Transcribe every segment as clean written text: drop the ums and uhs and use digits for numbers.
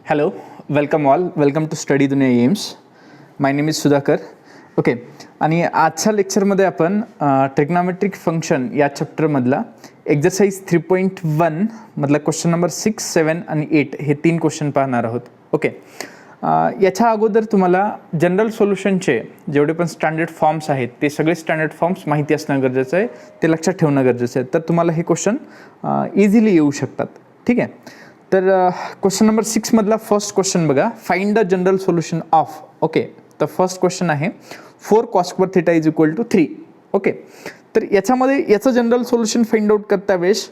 Hello, welcome all. Welcome to Study Dunia AIIMS. My name is Sudhakar. Okay, आणि आजच्या लेक्चरमध्ये आपण ट्रिग्नॉमेट्रिक फंक्शन या चॅप्टरमधला एक्झरसाइज 3.1 मधला क्वेश्चन नंबर 6, 7 आणि 8 हे 3 क्वेश्चन पाहणार आहोत. ओके, याच्या अगोदर तुम्हाला जनरल सोल्युशनचे जेवढे पण स्टँडर्ड फॉर्म्स आहेत ते सगळे स्टँडर्ड फॉर्म्स माहिती असणं गरजेचं आहे, ते लक्षात ठेवणं गरजेचं आहे. तर तुम्हाला हे क्वेश्चन इझिली येऊ शकतात. ठीक आहे, तर क्वेश्चन नंबर 6 मधला फर्स्ट क्वेश्चन बघा. Find the general solution of. Okay, तर फर्स्ट क्वेश्चन आहे 4 cos square theta is equal to 3. Okay, तर याच्यामध्ये याचं जनरल सोल्युशन फाइंड आउट करता वेळेस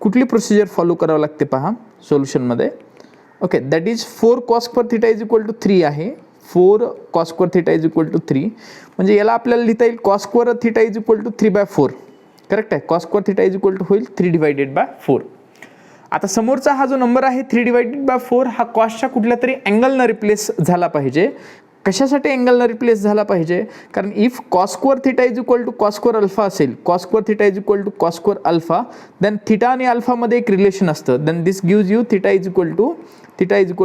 कुठली प्रोसिजर फॉलो करावं लागते पहा सोल्युशनमध्ये. Okay, that is 4 cos square theta is equal to 3 आहे. 4 cos square theta is equal to 3 म्हणजे याला आपल्याला लिहिता येईल cos square theta is equal to 3/4. Correct आहे. cos square theta is equal to होईल 3/4. आता समोरचा हा जो नंबर आहे 3/4 हा कॉसच्या कुठल्या तरी अँगलनं रिप्लेस झाला पाहिजे. कशासाठी अँगलनं रिप्लेस झाला पाहिजे? कारण if cos square theta is equal to cos square alpha असेल, cos square theta is equal to cos square alpha, then theta आणि अल्फामध्ये एक रिलेशन असतं. Then this gives you theta is equal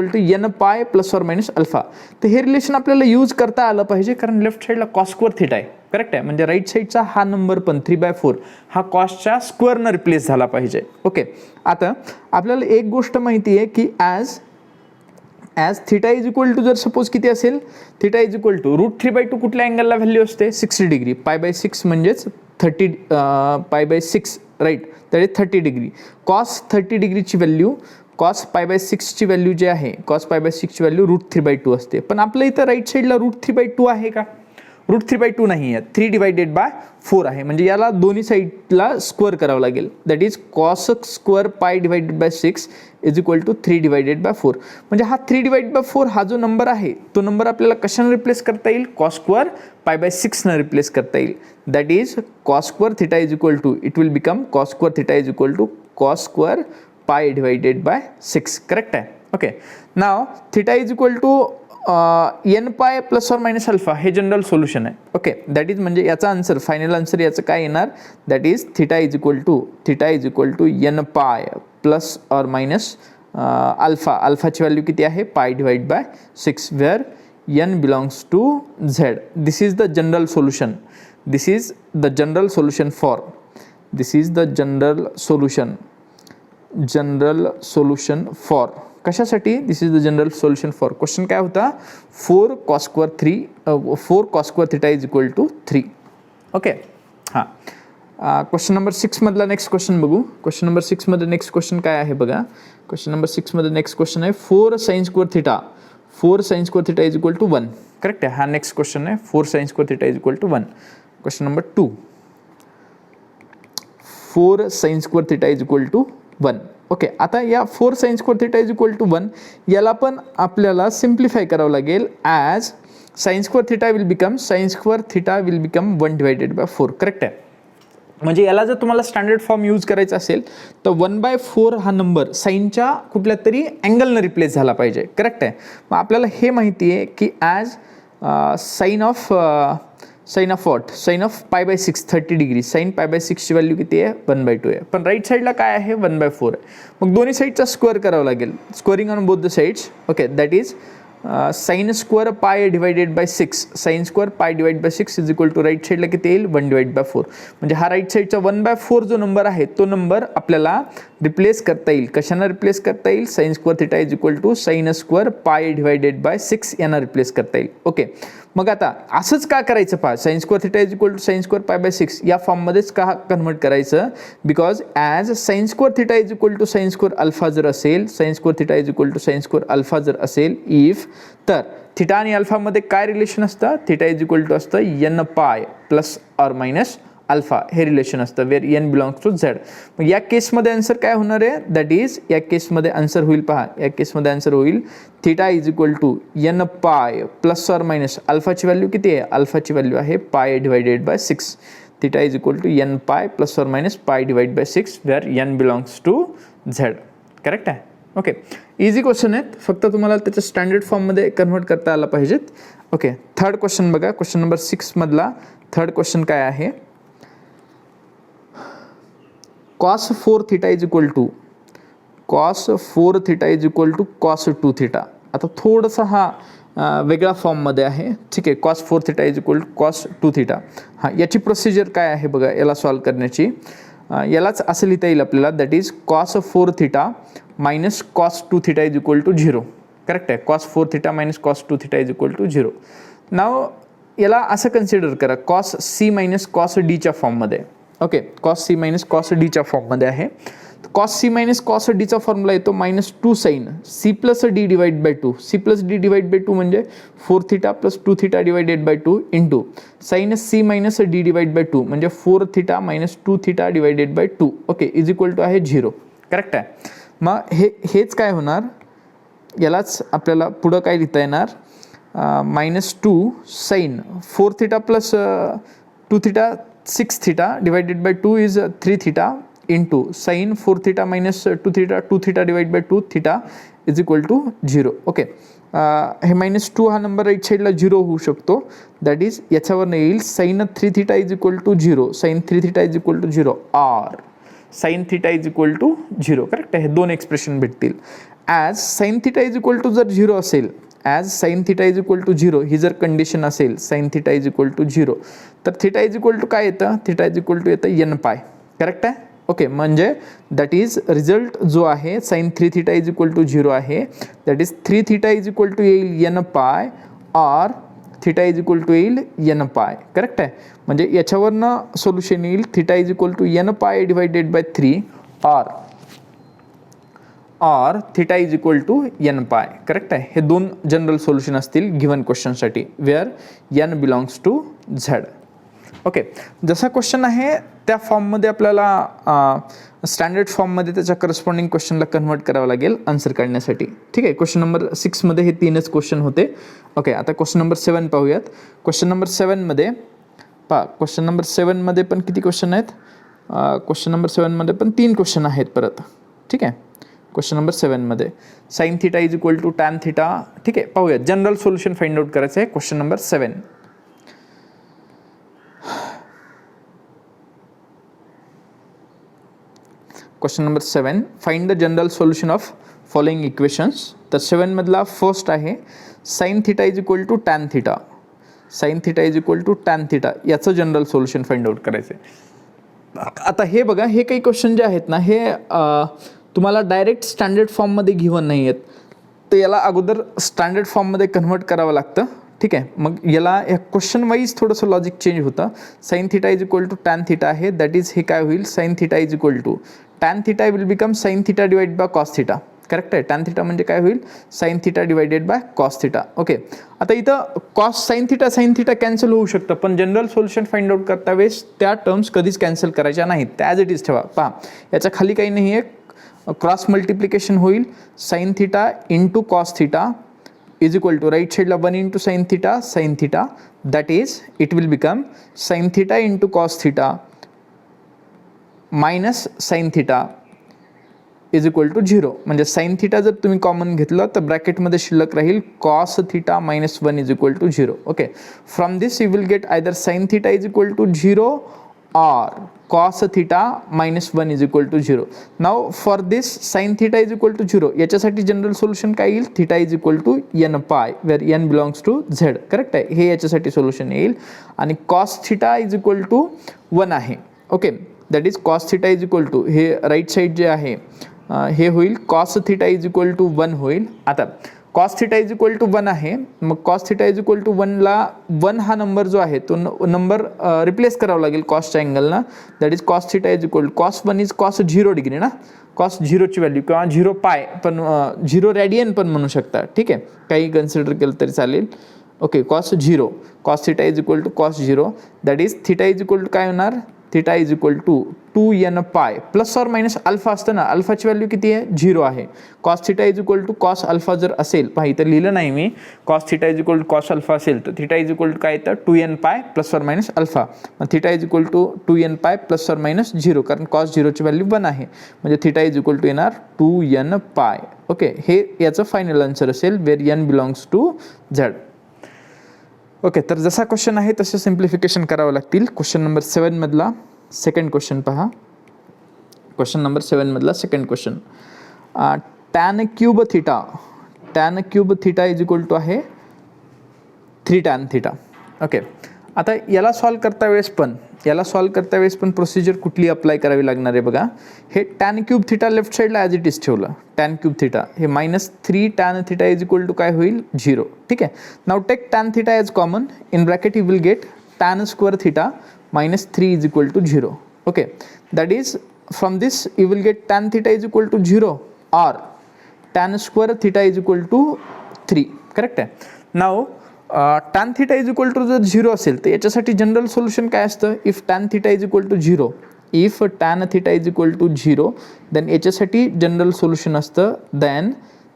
to n pi plus or minus alpha. तर हे relation आपल्याला use करता आलं पाहिजे, कारण लेफ्ट साईडला cos स्क्वेअर थिटा आहे. करेक्ट आहे. म्हणजे राईट साईडचा हा नंबर पण 3/4 हा कॉसच्या स्क्वेअरनं रिप्लेस झाला पाहिजे. ओके, आता आपल्याला एक गोष्ट माहिती आहे की as theta is equal to जर सपोज किती असेल, थिटा इज इक्वल टू √3/2 कुठल्या अँगलला व्हॅल्यू असते 60 डिग्री. π/6 म्हणजेच 30 π/6 राईट, तर 30 degree. Cos 30 डिग्रीची value cos π/6ची value जी आहे, cos π/6ची व्हॅल्यू √3/2 असते. पण आपल्या इथं राईट साईडला √3/2 आहे का? √3/2 नाही आहे, 3/4 आहे. म्हणजे याला दोन्ही साईडला स्क्वेअर करावं लागेल. That is cos square π/6 is equal to 3/4. म्हणजे हा 3/4 हा जो नंबर आहे तो नंबर आपल्याला कशाने रिप्लेस करता येईल? cos स्क्वेअर π/6 रिप्लेस करता येईल. That is cos square theta is equal to it will become cos square theta is equal to cos square π/6. Correct आहे. Okay, now theta is equal to n pi plus or minus alpha हे general solution आहे. Okay, that is म्हणजे याचा answer, final answer याचं काय येणार? That is theta is equal to n pi plus or minus alpha. अल्फाची value किती आहे? π/6 where n belongs to z. This is the general solution. This is the general solution for general solution for कशासाठी? This is the general solution for. Question काय होता? 4 cos square theta is equal to 3. Okay, हां, question number 6 मधला next question बघू. Question number 6 मध्ये next question काय आहे बघा. क्वेश्चन नंबर 6 मध्ये नेक्स्ट क्वेश्चन आहे 4 sin square theta is equal to 1. Correct आहे. हा नेक्स्ट क्वेश्चन आहे 4 sin square theta is equal to 1. Question number 2 4 sin square theta is equal to 1. Okay, आता या 4 sin square theta is equal to 1 याला पण आपल्याला simplify करावं लागेल. As sin square theta will become 1/4. Correct आहे. म्हणजे याला जर तुम्हाला स्टँडर्ड फॉर्म यूज करायचा असेल तर 1/4 हा नंबर साईनच्या कुठल्या तरी अँगलनं रिप्लेस झाला पाहिजे. करेक्ट आहे. मग आपल्याला हे माहिती आहे की as sine of π/6 30 degree. Sine π/6ची व्हॅल्यू किती आहे? 1/2 आहे. पण राईट साईडला काय आहे? 1/4 आहे. मग दोन्ही साईडचा स्क्वेअर करावं लागेल. Squaring on both the sides. Okay, that is sine square π/6. Sine square π/6 is equal to right साईडला किती येईल? 1/4. म्हणजे हा राईट साईडचा 1/4 जो नंबर आहे तो नंबर आपल्याला रिप्लेस करता येईल. कशानं रिप्लेस करता येईल? Sine square theta is equal to sine square π/6 यांना रिप्लेस करता येईल. ओके, मग आता असंच का करायचं पहा. Sine square theta is equal to sine square π/6 या फॉर्ममध्येच का कन्वर्ट करायचं? Because as sine square theta is equal to sine square alpha जर असेल, sine square theta is equal to sine square alpha जर असेल इफ, तर थिटा आणि अल्फामध्ये काय रिलेशन असतं? थिटा इज इक्वल टू असतं n pi plus or minus alpha हे रिलेशन असतं where n belongs to z. मग या केसमध्ये आन्सर काय होणार आहे? दॅट इज या केसमध्ये आन्सर होईल पहा. या केसमध्ये आन्सर होईल theta is equal to n pi plus or minus अल्फाची व्हॅल्यू किती आहे? अल्फाची व्हॅल्यू आहे π/6. Theta is equal to n pi plus or minus π/6 where n belongs to z. Correct आहे. ओके, इझी क्वेश्चन आहेत, फक्त तुम्हाला त्याच्या स्टँडर्ड फॉर्ममध्ये कन्वर्ट करता आला पाहिजेत. ओके, थर्ड क्वेश्चन बघा. क्वेश्चन नंबर 6 मधला थर्ड क्वेश्चन काय आहे? cos 4 theta is equal to cos 4 theta is equal to cos 2 theta. आता थोडासा हा वेगळा फॉर्ममध्ये आहे. ठीक आहे, cos 4 theta is equal to cos 2 theta. हां, याची प्रोसिजर काय आहे बघा याला सॉल्व करण्याची. यालाच असं लिहिता येईल आपल्याला, that is cos 4 theta minus cos 2 theta is equal to 0. Correct आहे, cos 4 theta minus cos 2 theta is equal to 0. Now याला असं कन्सिडर करा, कॉस सी मायनस कॉस डीच्या फॉर्ममध्ये. Okay, cos C minus cos डीच्या फॉर्ममध्ये आहे. कॉस सी मायनस कॉस डीचा फॉर्म्युला येतो -2 sine C plus D divide by 2. C plus D divide by 2 म्हणजे 4 theta plus 2 theta divided by 2 into sine C minus D divide by 2 म्हणजे 4 theta minus 2 theta divided by 2. Okay, is equal to आहे 0. Correct आहे. मग हेच काय होणार, यालाच आपल्याला पुढं काय लिहिता येणार, -2 sine 4 theta plus 2 theta 6 theta divided by 2 is 3 theta into sine 4 theta minus 2 theta divide by 2 theta is equal to 0. Okay, हे -2 हा नंबर राईट साईडला 0 होऊ शकतो. दॅट इज याच्यावर येईल sine 3 theta is equal to 0, sine 3 theta is equal to 0 or sine theta is equal to 0. Correct आहे, हे दोन एक्सप्रेशन भेटतील. As sine theta is equal to जर 0 असेल, as sine theta is equal to 0 ही जर कंडिशन असेल, sine theta is equal to 0, तर थिटा इज इक्वल टू काय येतं, थिटा इज इक्वल टू येतं एन पाय. करेक्ट आहे. ओके, म्हणजे दॅट इज रिझल्ट जो आहे sine 3 theta is equal to 0 आहे, that is 3 theta is equal to येईल n pi or theta is equal to येईल एन पाय. करेक्ट आहे, म्हणजे याच्यावरनं सोल्युशन येईल theta is equal to n pi divided by 3 or theta is equal to n pi. Correct आहे, हे दोन general solution असतील गिवन क्वेश्चनसाठी, where n belongs to Z. Okay, जसा क्वेश्चन आहे त्या फॉर्ममध्ये आपल्याला स्टँडर्ड फॉर्ममध्ये त्याच्या करस्पॉन्डिंग क्वेश्चनला कन्वर्ट करावं लागेल आन्सर काढण्यासाठी. ठीक आहे, क्वेश्चन नंबर 6मध्ये हे 3च क्वेश्चन होते. ओके, आता क्वेश्चन नंबर 7 पाहूयात. क्वेश्चन नंबर 7मध्ये क्वेश्चन नंबर 7मध्ये पण किती क्वेश्चन आहेत, क्वेश्चन नंबर 7मध्ये पण 3 क्वेश्चन आहेत परत. ठीक आहे, क्वेश्चन नंबर 7मध्ये sine theta is equal to tan theta. ठीक आहे, पाहूयात जनरल सोल्युशन फाइंड आउट करायचं आहे. Question number 7, question number 7, find the general solution of following equations. तर 7 मधला फर्स्ट आहे sine theta is equal to tan theta. Sine theta is equal to tan theta याचं general solution find out करायचं आहे. आता हे बघा, हे काही क्वेश्चन जे आहेत ना, हे तुम्हाला डायरेक्ट स्टँडर्ड फॉर्ममध्ये घेऊन नाही आहेत, तर याला अगोदर स्टँडर्ड फॉर्ममध्ये कन्वर्ट करावं लागतं. ठीक आहे, मग याला या क्वेश्चन वाईज थोडंसं लॉजिक चेंज होतं. Sine theta is equal to tan theta आहे, दॅट इज हे काय होईल, sine theta is equal to tan theta will become sine theta divide by cos theta. Correct आहे, टॅन थिटा म्हणजे काय होईल, sine theta divided by cos theta. Okay, आता इथं कॉस साईन थिटा कॅन्सल होऊ शकतं, पण जनरल सोल्युशन फाइंड आउट करता वेळेस त्या टर्म्स कधीच कॅन्सल करायच्या नाहीत, त्या ॲज इट इज ठेवा. पहा, याच्या खाली काही नाही आहे, क्रॉस मल्टिप्लिकेशन होईल, sine theta into cos theta is equal to right साईडला 1 into sine theta, that is it will become sine theta into cos theta minus sine theta is equal to 0. म्हणजे साईन थिटा जर तुम्ही common घेतलं तर ब्रॅकेटमध्ये शिल्लक राहील cos theta minus 1 is equal to 0. Okay, from this you will get either sine theta is equal to 0 or cos theta minus 1 is equal to 0. Now for this sin theta is equal to 0, याच्यासाठी general solution काय येईल, theta is equal to n pi where n belongs to z. Correct आहे, हे याच्यासाठी solution येईल. आणि cos theta is equal to 1 आहे. Okay, that is cos theta is equal to, हे राईट साईड जे आहे हे होईल cos theta is equal to 1 होईल. आता cos theta is equal to 1 आहे, मग cos theta is equal to 1ला 1 हा नंबर जो आहे तो नंबर रिप्लेस करावा लागेल कॉसच्या अँगलना. That is cos theta is equal to cos 1 is cos 0 degree ना, cos 0ची व्हॅल्यू किंवा 0 पाय पण 0 रॅडियन पण म्हणू शकता. ठीक आहे, काही कन्सिडर केलं तरी चालेल. Okay, cos theta is equal to cos 0, that is theta is equal to काय होणार, theta is equal to 2n pi plus or minus alpha असतं ना, अल्फाची व्हॅल्यू किती आहे, 0 आहे. Cos theta is equal to cos alpha जर असेल, पहा इथं लिहिलं नाही मी, cos theta is equal to cos alpha असेल तर थिटा इज इक्वल टू काय येतं 2n pi plus or minus alpha. मग theta is equal to 2n pi plus or minus 0, कारण कॉस 0ची व्हॅल्यू 1 आहे, म्हणजे थिटा इज इक्वल टू येणार 2n पाय. ओके, हे याचं फायनल आन्सर असेल where n belongs to Z. Okay, तर जसा क्वेश्चन आहे तसे सिम्प्लिफिकेशन करावं लागतील. क्वेश्चन नंबर 7 मधला सेकंड क्वेश्चन पहा. क्वेश्चन नंबर 7 मधला second question, tan cube theta is equal to आहे 3 टॅन थिटा. ओके, आता याला सॉल्व करता वेळेस पण प्रोसिजर कुठली अप्लाय करावी लागणार आहे बघा. हे टॅन क्यूब थिटा लेफ्ट साईडला ॲज इट इज ठेवलं. टॅन क्यूब थिटा हे -3 tan theta is equal to काय होईल 0. ठीक आहे. Now take tan theta as common. In bracket you will get tan square theta -3 is equal to 0. Okay, that is from this you will get tan theta is equal to 0 or tan square theta is equal to 3. Correct आहे. Now tan theta is equal to जर 0 असेल तर याच्यासाठी general solution काय असतं. If tan theta is equal to 0, then याच्यासाठी general solution असतं then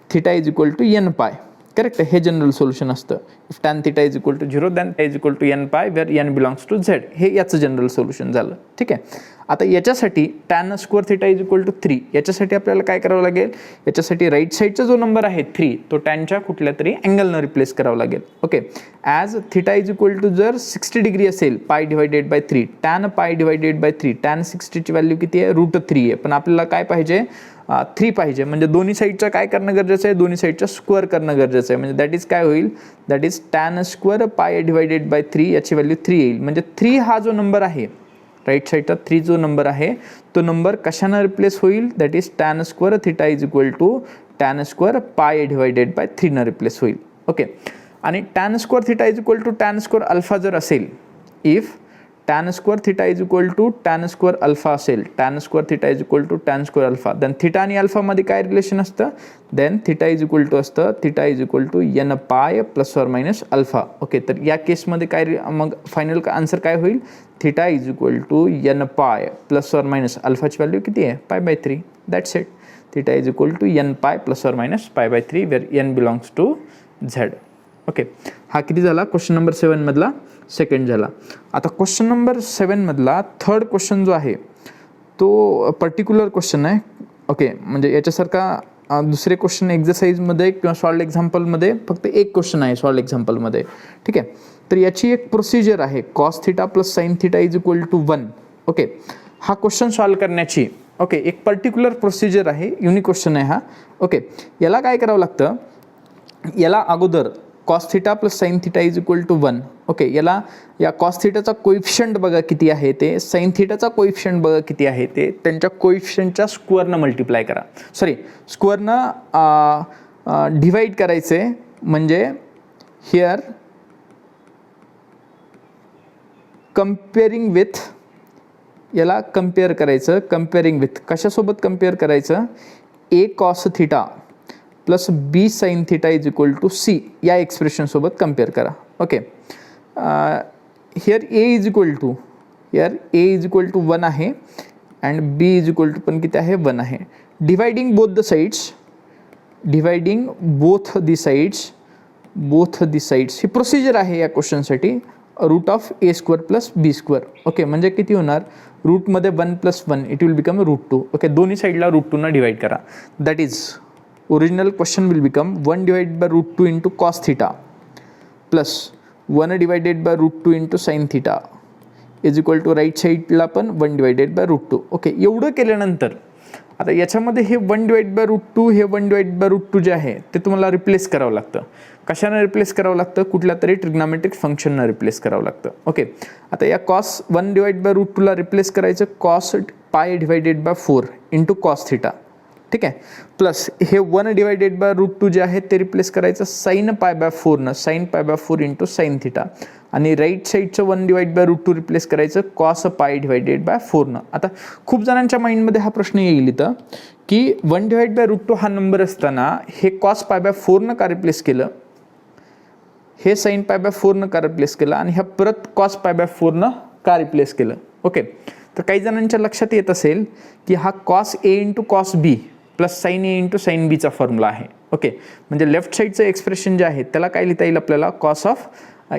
theta is equal to n pi. Correct, हे जनरल सोल्युशन असतं. If tan theta is equal to 0 then is equal to n pi where n belongs to z. हे याचं general solution झालं. ठीक आहे. आता याच्यासाठी tan square theta is equal to 3, याच्यासाठी आपल्याला काय करावं लागेल. याच्यासाठी राईट साईडचा जो नंबर आहे 3 तो टॅनच्या कुठल्या तरी अँगलनं रिप्लेस करावा लागेल. Okay, as theta is equal to जर 60 डिग्री असेल pi divided by 3, tan pi divided by 3, tan 60ची व्हॅल्यू किती आहे √3 आहे. पण आपल्याला काय पाहिजे 3 पाहिजे. म्हणजे दोन्ही साईडचं काय करणं गरजेचं आहे, दोन्ही साईडचं स्क्वेअर करणं गरजेचं आहे. म्हणजे दॅट इज काय होईल, that is tan square pi divided by 3, याची व्हॅल्यू 3 येईल. म्हणजे 3 हा जो नंबर आहे राईट साईडचा 3 जो नंबर आहे तो नंबर कशानं रिप्लेस होईल, that is tan square theta is equal to tan square pi divided by 3 न रिप्लेस होईल. ओके, आणि tan square theta is equal to tan square alpha जर असेल, if tan square theta is equal to tan square alpha असेल, tan square theta is equal to tan square alpha, then theta आणि अल्फामध्ये काय relation असतं, then theta is equal to असतं theta is equal to n pi plus or minus alpha. Okay, तर या केसमध्ये काय मग फायनल आन्सर काय होईल, theta is equal to n pi plus or minus अल्फाची व्हॅल्यू किती आहे π/3. That's it. Theta is equal to n pi plus or minus π/3 where n belongs to z. Okay, हा किती झाला क्वेश्चन नंबर 7 मधला second झाला. आता क्वेश्चन नंबर 7 मधला थर्ड क्वेश्चन जो आहे तो पर्टिक्युलर क्वेश्चन आहे. ओके, म्हणजे याच्यासारखा दुसरे क्वेश्चन एक्झरसाइजमध्ये किंवा सॉल्ड एक्झाम्पलमध्ये फक्त एक क्वेश्चन आहे सॉल्ड एक्झाम्पलमध्ये. ठीक आहे, तर याची एक प्रोसिजर आहे cos theta plus sine theta is equal to 1. Okay, हा क्वेश्चन सॉल्व करण्याची एक पर्टिक्युलर प्रोसिजर आहे, युनिक क्वेश्चन आहे हा. ओके, याला काय करावं लागतं, याला अगोदर cos theta plus sine theta is equal to 1. Okay, याला या कॉस थिटाचा कोइफिशियंट बघा किती आहे ते, साइन थिटाचा कोइफिशियंट बघा किती आहे ते, त्यांच्या कोइफिशियंटच्या स्क्वेअरनं मल्टिप्लाय करा, स्क्वेअरनं डिवाइड करायचे. म्हणजे हिअर कम्पेअरिंग विथ, याला कम्पेअर करायचं. कम्पेअरिंग विथ कशासोबत कम्पेअर करायचं, A cos theta plus B sine theta is equal to C या एक्सप्रेशनसोबत कम्पेअर करा. Okay, here A is equal to 1 आहे and B is equal to पण किती आहे 1 आहे. डिवायडिंग बोथ द साईड्स ही प्रोसिजर आहे या क्वेश्चनसाठी. Root of A square plus B square. Okay, म्हणजे किती होणार, रूटमध्ये 1 + 1 इट विल बिकम √2. ओके, दोन्ही साईडला √2 डिवाइड करा. That is original question will become 1 divided by √2 into cos theta plus 1 divided by √2 into sine theta is equal to right साईडला पण 1 divided by √2. Okay, एवढं केल्यानंतर आता याच्यामध्ये हे 1 डिवाइड बाय √2 हे 1 डिवाइड बाय √2 जे आहे ते तुम्हाला रिप्लेस करावं लागतं. कशानं रिप्लेस करावं लागतं, कुठल्या तरी ट्रिग्नॉमेट्रिक फंक्शननं रिप्लेस करावं लागतं. ओके, आता या कॉस 1 डिवाइड बाय √2ला रिप्लेस करायचं cos pi divided by 4 into cos theta. ठीक आहे, प्लस हे 1 डिवाइडेड बाय √2 जे आहे ते रिप्लेस करायचं sine π/4 sine π/4 into sine theta. आणि राईट साईडचं 1 डिवाइड बाय √2 रिप्लेस करायचं कॉस पाय डिवाइडेड बाय 4. आता खूप जणांच्या माइंडमध्ये हा प्रश्न येईल इथं की 1 डिवाइड बाय √2 हा नंबर असताना हे कॉस π/4 का रिप्लेस केलं, हे साइन π/4 का रिप्लेस केलं आणि ह्या परत कॉस π/4 का रिप्लेस केलं. ओके, तर काही जणांच्या लक्षात येत असेल की हा cos A into cos B plus sign A into sine बीचा फॉर्म्युला आहे. ओके, म्हणजे लेफ्ट साईडचं एक्सप्रेशन जे आहे त्याला काय लिहिता येईल आपल्याला, कॉस ऑफ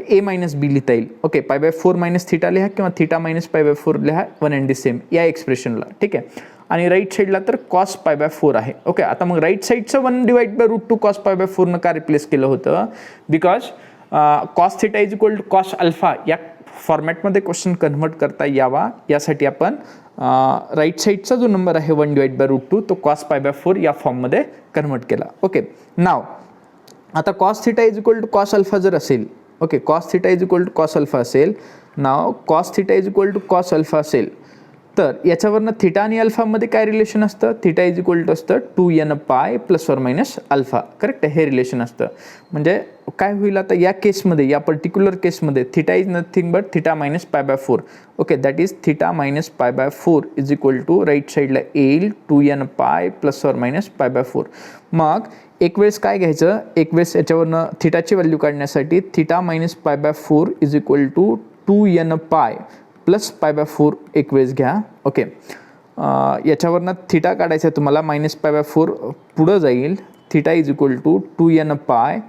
ए मायनस बी लिहिता येईल. ओके, π/4 मायनस थिटा लिहा किंवा थिटा मायनस π/4 लिहा, वन अँड द सेम या एक्सप्रेशनला. ठीक आहे, आणि राईट साईडला तर कॉस π/4 आहे. ओके, आता मग राईट साईडचं 1 डिवाइड बाय √2 कॉस π/4 का रिप्लेस केलं होतं, because cos theta is equal to cos alpha या फॉर्मॅटमध्ये क्वेश्चन कन्व्हर्ट करता यावा यासाठी आपण राईट साईडचा जो नंबर आहे 1/√2 तो cos π/4 या फॉर्ममध्ये कन्व्हर्ट केला. ओके, नाव आता cos θ is equal to cos alpha जर असेल, okay, cos θ is equal to cos alpha असेल, now cos θ is equal to cos alpha असेल तर याच्यावरनं थिटा आणि अल्फामध्ये काय रिलेशन असतं, थिटा इज इक्वल टू असतं 2n pi plus or minus alpha. Correct, हे रिलेशन असतं. म्हणजे काय होईल आता या केसमध्ये, या पर्टिक्युलर केसमध्ये theta is nothing but theta minus π/4. Okay, that is theta minus π/4 is equal to right साईडला येईल 2n pi plus or minus π/4. मग एक वेळेस काय घ्यायचं, एक वेळेस याच्यावरनं थिटाची व्हॅल्यू काढण्यासाठी theta minus π/4 is equal to 2n pi plus π/4 एक वेळेस घ्या. ओके, याच्यावरनं थिटा काढायचा आहे तुम्हाला, मायनस π/4 पुढं जाईल, theta is equal to 2n पाय,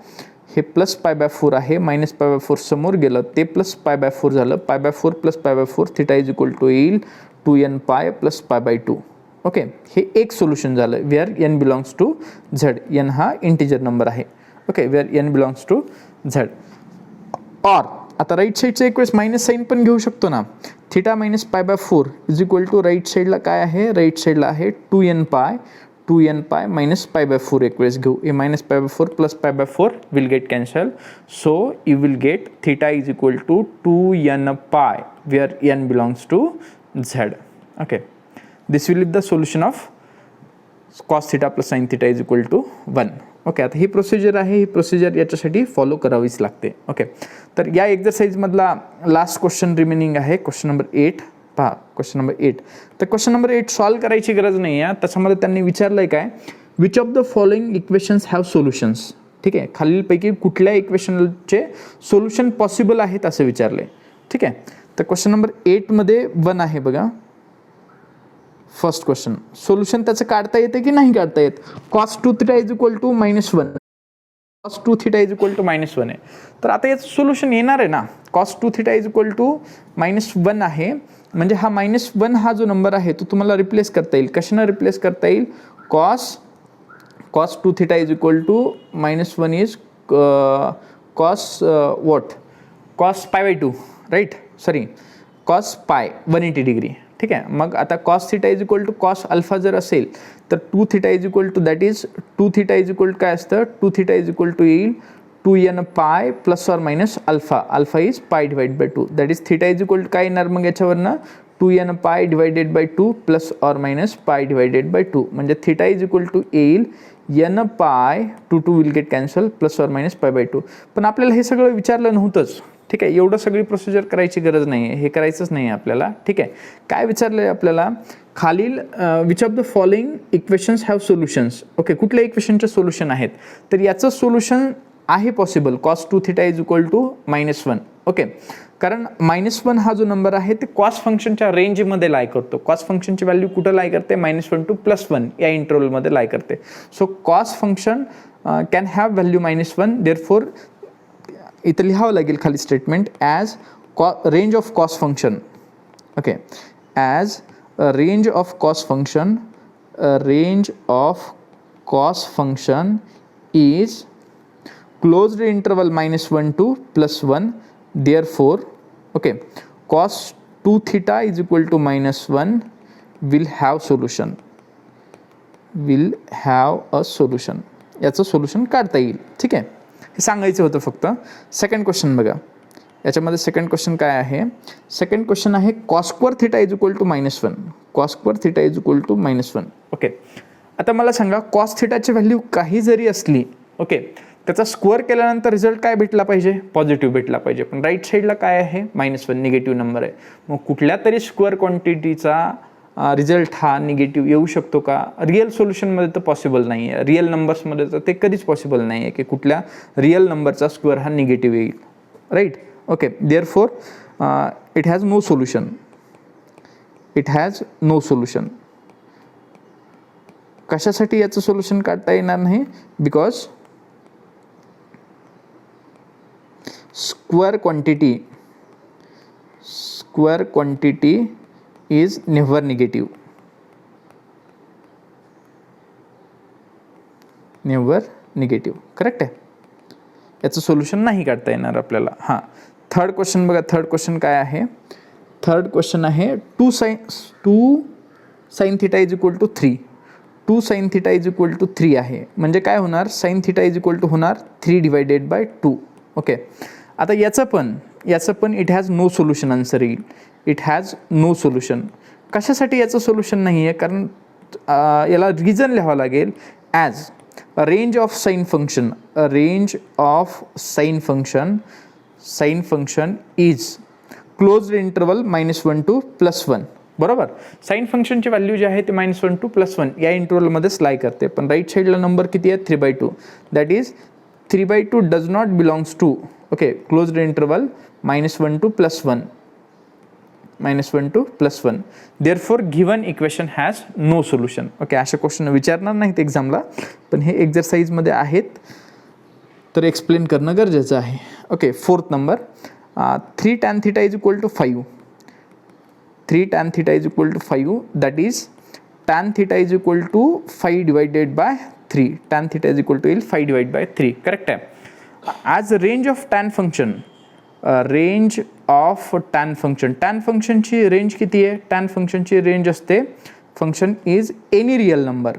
हे प्लस π/4 आहे, मायनस π/4 समोर गेलं ते प्लस π/4 झालं, π/4 plus π/4 theta is equal to येईल 2n पाय प्लस π/2. ओके, हे एक सोल्युशन झालं where n belongs to Z. n हा इंटिजर नंबर आहे. Okay, where n belongs to Z. और आता राईट साईडचं एक वेळेस मायनस साईन पण घेऊ शकतो ना, theta minus π/4 is equal to right साईडला काय आहे, राईट साईडला आहे 2n पाय मायनस π/4 एक वेळेस घेऊ, हे minus π/4 plus π/4 will get cancel. So you will get theta is equal to 2n pi where n belongs to Z. Okay, this will be the solution of cos θ plus sin θ is equal to 1. Okay, आता ही procedure आहे, ही procedure याच्यासाठी follow करावीच लागते. Okay, तर या एक्झरसाइजमधला last question remaining आहे question number 8. पहा क्वेश्चन नंबर 8. तर क्वेश्चन नंबर 8 सॉल्व करायची गरज नाही आहे. त्याच्यामध्ये त्यांनी विचारलंय काय, which of the following equations have solutions. ठीक आहे, खालीलपैकी कुठल्या इक्वेशनचे सोल्युशन पॉसिबल आहेत असं विचारलंय. ठीक आहे, तर क्वेश्चन नंबर 8 मध्ये 1 आहे बघा. फर्स्ट क्वेश्चन, सोल्युशन त्याचं काढता येते की नाही काढता येत. cos 2θ is equal to -1, cos 2θ is equal to -1 आहे. तर आता याचं सोल्युशन येणार आहे ना, cos 2θ इज इक्वल टू -1 आहे, म्हणजे हा -1 हा जो नंबर आहे तो तुम्हाला रिप्लेस करता येईल. कशानं रिप्लेस करता येईल, cos 2θ is equal to -1 is cos π/2 right, sorry cos π 180 degree. ठीक आहे, मग आता cos θ is equal to cos alpha जर असेल तर 2θ is equal to that is 2θ is equal to काय असतं, 2θ इज इक्वल टू येईल 2n pi plus or minus alpha, alpha is pi divide by 2, that is θ is equal to काय येणार मग याच्यावरनं 2n पाय divided by 2 plus or minus pi divided by 2, म्हणजे θ is equal to येईल n पाय 2 will get cancel plus or minus pi by 2. पण आपल्याला हे सगळं विचारलं नव्हतंच. ठीक आहे, एवढं सगळी प्रोसिजर करायची गरज नाही आहे, हे करायचंच नाही आहे आपल्याला. ठीक आहे, काय विचारलं आहे आपल्याला, खालील which of the following equations have solutions. Okay, कुठल्या इक्वेशनचे सोल्युशन आहेत, तर याचं सोल्युशन आहे possible cos 2θ is equal to -1. Okay, कारण -1 हा जो नंबर आहे ते कॉस फंक्शनच्या रेंजमध्ये लाय करतो. कॉस फंक्शनची व्हॅल्यू कुठं लाय करते, -1 टू +1 या इंटरवलमध्ये लाय करते. So cos function can have value -1, therefore इथं लिहावं लागेल खाली statement as range of cos function. Okay, as range of cos function, range of cos function is closed interval -1 to +1, therefore okay cos 2θ is equal to -1 will have solution, will have a solution. याचं solution काढता येईल. ठीक आहे, हे सांगायचं होतं फक्त. Second question बघा, याच्यामध्ये सेकंड क्वेश्चन काय आहे, सेकंड क्वेश्चन आहे cos square θ is equal to -1, cos square θ is equal to -1. Okay, आता मला सांगा cos θची व्हॅल्यू काही जरी असली, ओके, त्याचा स्क्वेअर केल्यानंतर रिझल्ट काय भेटला पाहिजे, पॉझिटिव्ह भेटला पाहिजे. पण राईट साईडला काय आहे, -1 निगेटिव्ह नंबर आहे. मग कुठल्या तरी स्क्वेअर क्वांटिटीचा रिझल्ट हा निगेटिव्ह येऊ शकतो का, रिअल सोल्युशनमध्ये तर पॉसिबल नाही आहे, रिअल नंबर्समध्ये तर ते कधीच पॉसिबल नाही आहे की कुठल्या रिअल नंबरचा स्क्वेअर हा निगेटिव्ह येईल. Right, okay, therefore it has no solution, it has no solution. कशासाठी याचं सोल्युशन काढता येणार नाही, because square quantity is never negative, never negative. Correct आहे, याचं सोल्युशन नाही काढता येणार आपल्याला. हां, थर्ड क्वेश्चन बघा, थर्ड क्वेश्चन काय आहे, थर्ड क्वेश्चन आहे 2 sine theta is equal to 3. 2 sine theta is equal to 3 आहे, म्हणजे काय होणार, sine theta is equal to होणार 3 डिवायडेड बाय 2. ओके, आता याचं पण it has no solution answer येईल. It has no solution. कशासाठी याचं सोल्युशन नाही आहे, कारण याला रिझन लिहावं लागेल. As a range of sine function, a range of sine function is closed interval -1 to +1. बरोबर, साइन फंक्शनची व्हॅल्यू जी आहे ते -1 to +1 या इंटरवलमध्येच लाय करते. पण राईट साईडला नंबर किती आहे, 3/2. That is 3/2 does not belongs to, okay, closed interval -1 to +1. -1 to +1. Therefore given equation has no solution. Okay, अशा क्वेश्चन विचारणार नाहीत एक्झामला, पण हे एक्झरसाइजमध्ये आहेत तर एक्सप्लेन करणं गरजेचं आहे. Okay, fourth number, 3 tan theta is equal to 5. 3 tan theta is equal to 5. That is tan theta is equal to 5 divided by 3. tan theta is equal to येईल 5 डिवाइड बाय 3. करेक्ट आहे. As range of tan function, range of tan function, tan फंक्शनची range किती आहे, tan फंक्शनची range असते, function is any real number.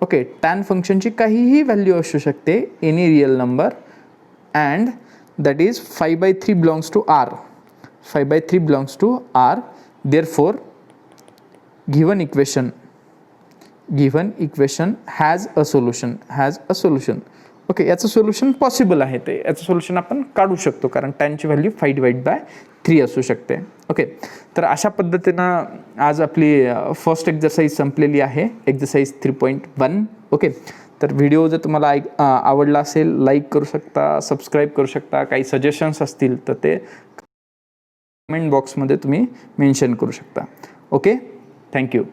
Okay, tan फंक्शनची काहीही value असू शकते, any real number, and that is 5/3 belongs to R. 5/3 belongs to R. Therefore, given equation has a solution. Okay, याचं सोल्युशन पॉसिबल आहे, ते याचं सोल्युशन आपण काढू शकतो, कारण टॅनची व्हॅल्यू 5/3 असू शकते. ओके, तर अशा पद्धतीनं आज आपली फर्स्ट एक्झरसाइज संपलेली आहे, एक्झरसाइज 3.1. ओके, तर व्हिडिओ जर तुम्हाला आवडला असेल, लाईक करू शकता, सबस्क्राईब करू शकता. काही सजेशन्स असतील तर ते कमेंट बॉक्समध्ये तुम्ही मेन्शन करू शकता. Okay, thank you.